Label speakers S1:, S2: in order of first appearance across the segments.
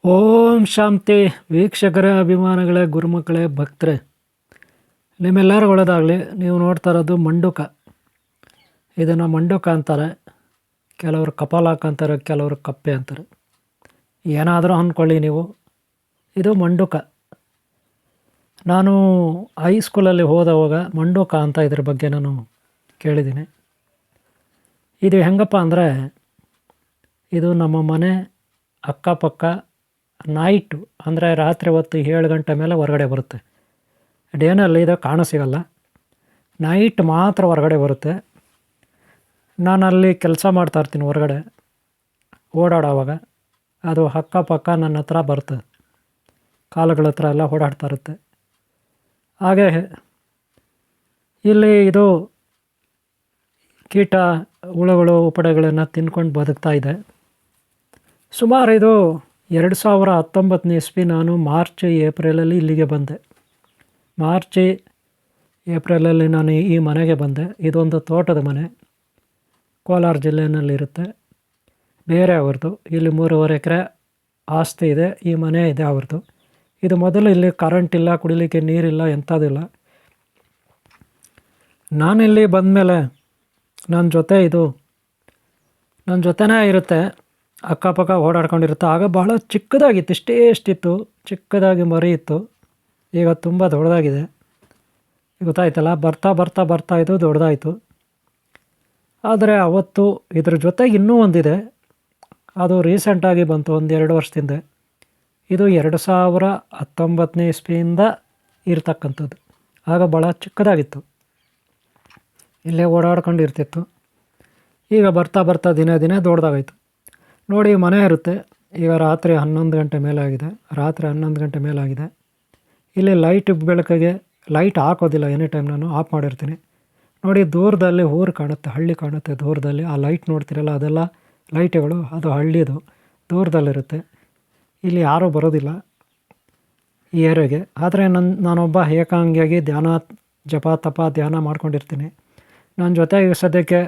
S1: ಓಂ ಶಾಂತಿ ವೀಕ್ಷಕರ ಅಭಿಮಾನಿಗಳೇ, ಗುರುಮಕ್ಕಳೇ, ಭಕ್ತರೇ, ನಿಮ್ಮೆಲ್ಲರೂ ಒಳ್ಳೆಯದಾಗಲಿ. ನೀವು ನೋಡ್ತಾ ಇರೋದು ಮಂಡುಕ. ಇದನ್ನು ಮಂಡುಕ ಅಂತಾರೆ, ಕೆಲವರು ಕಪಾಲಾಕ್ ಅಂತಾರೆ, ಕೆಲವರು ಕಪ್ಪೆ ಅಂತಾರೆ. ಏನಾದರೂ ಅಂದ್ಕೊಳ್ಳಿ ನೀವು, ಇದು ಮಂಡುಕ. ನಾನು ಹೈಸ್ಕೂಲಲ್ಲಿ ಹೋದವಾಗ ಮಂಡುಕ ಅಂತ ಇದ್ರ ಬಗ್ಗೆ ನಾನು ಕೇಳಿದ್ದೀನಿ. ಇದು ಹೆಂಗಪ್ಪ ಅಂದರೆ, ಇದು ನಮ್ಮ ಮನೆ ಅಕ್ಕಪಕ್ಕ ನೈಟು ಅಂದರೆ ರಾತ್ರಿ ಹೊತ್ತು 7 ಗಂಟೆ ಮೇಲೆ ಹೊರಗಡೆ ಬರುತ್ತೆ. ಡೇನಲ್ಲಿ ಇದು ಕಾಣಸಿಗಲ್ಲ, ನೈಟ್ ಮಾತ್ರ ಹೊರಗಡೆ ಬರುತ್ತೆ. ನಾನು ಅಲ್ಲಿ ಕೆಲಸ ಮಾಡ್ತಾಯಿರ್ತೀನಿ ಹೊರಗಡೆ ಓಡಾಡೋವಾಗ, ಅದು ಅಕ್ಕಪಕ್ಕ ನನ್ನ ಹತ್ರ ಬರ್ತದೆ, ಕಾಲುಗಳ ಹತ್ರ ಎಲ್ಲ ಓಡಾಡ್ತಾ ಇರುತ್ತೆ. ಹಾಗೆ ಇಲ್ಲಿ ಇದು ಕೀಟ ಹುಳುಗಳು ಉಪಡೆಗಳನ್ನು ತಿನ್ಕೊಂಡು ಬದುಕ್ತಾ ಇದೆ. ಸುಮಾರು ಇದು 2019 ಇಸ್ವಿ. ನಾನು ಮಾರ್ಚ್ ಏಪ್ರಿಲಲ್ಲಿ ಇಲ್ಲಿಗೆ ಬಂದೆ. ಮಾರ್ಚ್ ಏಪ್ರಿಲಲ್ಲಿ ನಾನು ಈ ಮನೆಗೆ ಬಂದೆ. ಇದೊಂದು ತೋಟದ ಮನೆ, ಕೋಲಾರ ಜಿಲ್ಲೆಯಲ್ಲಿರುತ್ತೆ, ಬೇರೆ ಅವ್ರದ್ದು. ಇಲ್ಲಿ 3.5 ಎಕರೆ ಆಸ್ತಿ ಇದೆ, ಈ ಮನೆ ಇದೆ ಅವ್ರದ್ದು. ಇದು ಮೊದಲು ಇಲ್ಲಿ ಕರೆಂಟ್ ಇಲ್ಲ, ಕುಡಿಲಿಕ್ಕೆ ನೀರಿಲ್ಲ, ಎಂಥದಿಲ್ಲ. ನಾನಿಲ್ಲಿ ಬಂದಮೇಲೆ ನನ್ನ ಜೊತೆನೇ ಇರುತ್ತೆ, ಅಕ್ಕಪಕ್ಕ ಓಡಾಡ್ಕೊಂಡಿರುತ್ತೆ. ಆಗ ಬಹಳ ಚಿಕ್ಕದಾಗಿತ್ತು, ಎಷ್ಟಿತ್ತು, ಚಿಕ್ಕದಾಗಿ ಮರಿ ಇತ್ತು. ಈಗ ತುಂಬ ದೊಡ್ಡದಾಗಿದೆ, ಗೊತ್ತಾಯ್ತಲ್ಲ. ಬರ್ತಾ ಬರ್ತಾ ಬರ್ತಾ ಇದು ದೊಡ್ಡದಾಯಿತು. ಆದರೆ ಅವತ್ತು ಇದ್ರ ಜೊತೆಗೆ ಇನ್ನೂ ಒಂದಿದೆ, ಅದು ರೀಸೆಂಟಾಗಿ ಬಂತು, 1-2 ವರ್ಷದಿಂದ. ಇದು 2019 ಇಸ್ವಿಯಿಂದ ಇರ್ತಕ್ಕಂಥದ್ದು. ಆಗ ಭಾಳ ಚಿಕ್ಕದಾಗಿತ್ತು, ಇಲ್ಲೇ ಓಡಾಡ್ಕೊಂಡಿರ್ತಿತ್ತು. ಈಗ ಬರ್ತಾ ಬರ್ತಾ ದಿನೇ ದಿನೇ ದೊಡ್ಡದಾಗಾಯಿತು. ನೋಡಿ, ಮನೆ ಇರುತ್ತೆ. ಈಗ ರಾತ್ರಿ 11 ಗಂಟೆ ಮೇಲಾಗಿದೆ. ಇಲ್ಲಿ ಬೆಳಕಿಗೆ ಲೈಟ್ ಹಾಕೋದಿಲ್ಲ, ಎನಿ ಟೈಮ್ ನಾನು ಆಫ್ ಮಾಡಿರ್ತೀನಿ. ನೋಡಿ, ದೂರದಲ್ಲಿ ಊರು ಕಾಣುತ್ತೆ, ಹಳ್ಳಿ ಕಾಣುತ್ತೆ ದೂರದಲ್ಲಿ. ಆ ಲೈಟ್ ನೋಡ್ತಿರಲ್ಲ, ಅದೆಲ್ಲ ಲೈಟ್ಗಳು, ಅದು ಹಳ್ಳಿದು ದೂರದಲ್ಲಿರುತ್ತೆ. ಇಲ್ಲಿ ಯಾರೂ ಬರೋದಿಲ್ಲ ಈ ಏರಿಯಾಗೆ. ಆದರೆ ನಾನೊಬ್ಬ ಏಕಾಂಗಿಯಾಗಿ ಜಪ ತಪ ಧ್ಯಾನ ಮಾಡ್ಕೊಂಡಿರ್ತೀನಿ. ನನ್ನ ಜೊತೆಗೆ ಸದ್ಯಕ್ಕೆ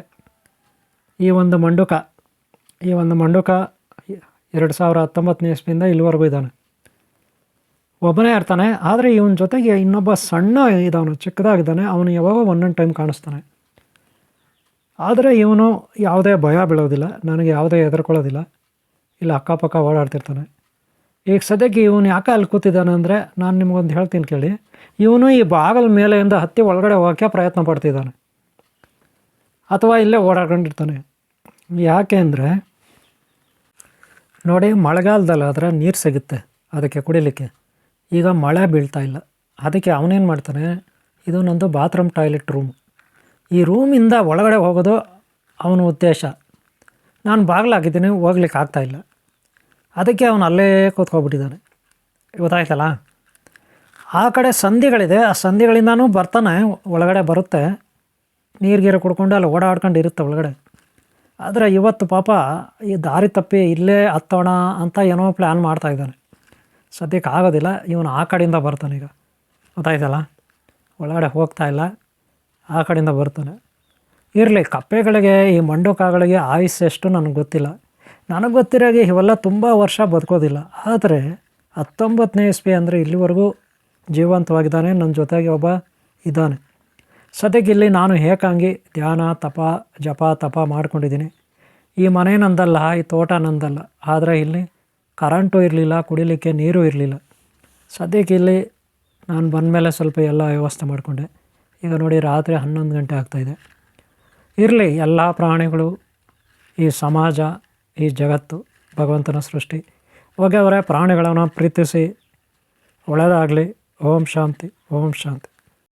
S1: ಈ ಒಂದು ಮಂಡುಕ 2019 ಇಸ್ವಿಯಿಂದ ಇಲ್ಲಿವರೆಗೂ ಇದ್ದಾನೆ. ಒಬ್ಬನೇ ಇರ್ತಾನೆ. ಆದರೆ ಇವನ ಜೊತೆಗೆ ಇನ್ನೊಬ್ಬ ಸಣ್ಣ ಇದ್ದಾನೆ, ಚಿಕ್ಕದಾಗಿದ್ದಾನೆ. ಅವನು ಯಾವಾಗ ಒಂದೊಂದು ಟೈಮ್ ಕಾಣಿಸ್ತಾನೆ. ಆದರೆ ಇವನು ಯಾವುದೇ ಭಯ ಬೀಳೋದಿಲ್ಲ, ನನಗೆ ಯಾವುದೇ ಹೆದರ್ಕೊಳ್ಳೋದಿಲ್ಲ. ಇಲ್ಲಿ ಅಕ್ಕಪಕ್ಕ ಓಡಾಡ್ತಿರ್ತಾನೆ. ಈಗ ಸದ್ಯಕ್ಕೆ ಇವನು ಯಾಕೆ ಅಲ್ಲಿ ಕೂತಿದ್ದಾನೆ ಅಂದರೆ, ನಾನು ನಿಮಗೊಂದು ಹೇಳ್ತೀನಿ ಕೇಳಿ. ಇವನು ಈ ಬಾಗಿಲ ಮೇಲೆಯಿಂದ ಹತ್ತಿ ಒಳಗಡೆ ಹೋಗೋಕ್ಕೆ ಪ್ರಯತ್ನ ಪಡ್ತಿದ್ದಾನೆ, ಅಥವಾ ಇಲ್ಲೇ ಓಡಾಡ್ಕೊಂಡಿರ್ತಾನೆ. ಯಾಕೆ ಅಂದರೆ ನೋಡಿ, ಮಳೆಗಾಲದಲ್ಲಾದರೆ ನೀರು ಸಿಗುತ್ತೆ ಅದಕ್ಕೆ ಕುಡಿಲಿಕ್ಕೆ. ಈಗ ಮಳೆ ಬೀಳ್ತಾ ಇಲ್ಲ, ಅದಕ್ಕೆ ಅವನೇನು ಮಾಡ್ತಾನೆ, ಇದು ನಂದು ಬಾತ್ರೂಮ್ ಟಾಯ್ಲೆಟ್ ರೂಮ್, ಈ ರೂಮಿಂದ ಒಳಗಡೆ ಹೋಗೋದು ಅವನ ಉದ್ದೇಶ. ನಾನು ಬಾಗಿಲಾಗಿದ್ದೀನಿ, ಹೋಗ್ಲಿಕ್ಕೆ ಆಗ್ತಾಯಿಲ್ಲ. ಅದಕ್ಕೆ ಅವನು ಅಲ್ಲೇ ಕೂತ್ಕೊಬಿಟ್ಟಿದ್ದಾನೆ, ಗೊತ್ತಾಯ್ತಲ್ಲ. ಆ ಕಡೆ ಸಂಧಿಗಳಿದೆ, ಆ ಸಂಧಿಗಳಿಂದನೂ ಬರ್ತಾನೆ, ಒಳಗಡೆ ಬರುತ್ತೆ, ನೀರು ಕುಡ್ಕೊಂಡು ಅಲ್ಲಿ ಓಡಾಡ್ಕೊಂಡು ಇರುತ್ತೆ ಒಳಗಡೆ. ಆದರೆ ಇವತ್ತು ಪಾಪ ಈ ದಾರಿ ತಪ್ಪಿ ಇಲ್ಲೇ ಹತ್ತೋಣ ಅಂತ ಏನೋ ಪ್ಲ್ಯಾನ್ ಮಾಡ್ತಾಯಿದ್ದಾನೆ. ಸದ್ಯಕ್ಕೆ ಆಗೋದಿಲ್ಲ, ಇವನು ಆ ಕಡೆಯಿಂದ ಬರ್ತಾನೆ. ಈಗ ಗೊತ್ತಾಯ್ತಲ್ಲ, ಒಳಗಡೆ ಹೋಗ್ತಾಯಿಲ್ಲ, ಆ ಕಡೆಯಿಂದ ಬರ್ತಾನೆ. ಇರಲಿ, ಕಪ್ಪೆಗಳಿಗೆ, ಈ ಮಂಡುಕಗಳಿಗೆ ಆಯುಸ್ ಎಷ್ಟು ನನಗೆ ಗೊತ್ತಿಲ್ಲ. ನನಗೆ ಗೊತ್ತಿರೋಗೆ ಇವೆಲ್ಲ ತುಂಬ ವರ್ಷ ಬದುಕೋದಿಲ್ಲ. ಆದರೆ 19ನೇ ಇಸ್ವಿ ಅಂದರೆ ಇಲ್ಲಿವರೆಗೂ ಜೀವಂತವಾಗಿದ್ದಾನೆ. ನನ್ನ ಜೊತೆಗೆ ಒಬ್ಬ ಇದ್ದಾನೆ. ಸದ್ಯಕ್ಕೆ ಇಲ್ಲಿ ನಾನು ಏಕಾಂಗಿ ಧ್ಯಾನ ಜಪ ತಪ ಮಾಡ್ಕೊಂಡಿದ್ದೀನಿ. ಈ ಮನೆ ನಂದಲ್ಲ, ಈ ತೋಟ ನಂದಲ್ಲ. ಆದರೆ ಇಲ್ಲಿ ಕರೆಂಟು ಇರಲಿಲ್ಲ, ಕುಡಿಲಿಕ್ಕೆ ನೀರು ಇರಲಿಲ್ಲ. ಸದ್ಯಕ್ಕೆ ಇಲ್ಲಿ ನಾನು ಬಂದಮೇಲೆ ಸ್ವಲ್ಪ ಎಲ್ಲ ವ್ಯವಸ್ಥೆ ಮಾಡಿಕೊಂಡೆ. ಈಗ ನೋಡಿ, ರಾತ್ರಿ 11 ಗಂಟೆ ಆಗ್ತಾಯಿದೆ. ಇರಲಿ, ಎಲ್ಲ ಪ್ರಾಣಿಗಳು, ಈ ಸಮಾಜ, ಈ ಜಗತ್ತು ಭಗವಂತನ ಸೃಷ್ಟಿ. ಹೋಗ್ಯವರೇ, ಪ್ರಾಣಿಗಳನ್ನು ಪ್ರೀತಿಸಿ, ಒಳ್ಳೆಯದಾಗಲಿ. ಓಂ ಶಾಂತಿ, ಓಂ ಶಾಂತಿ.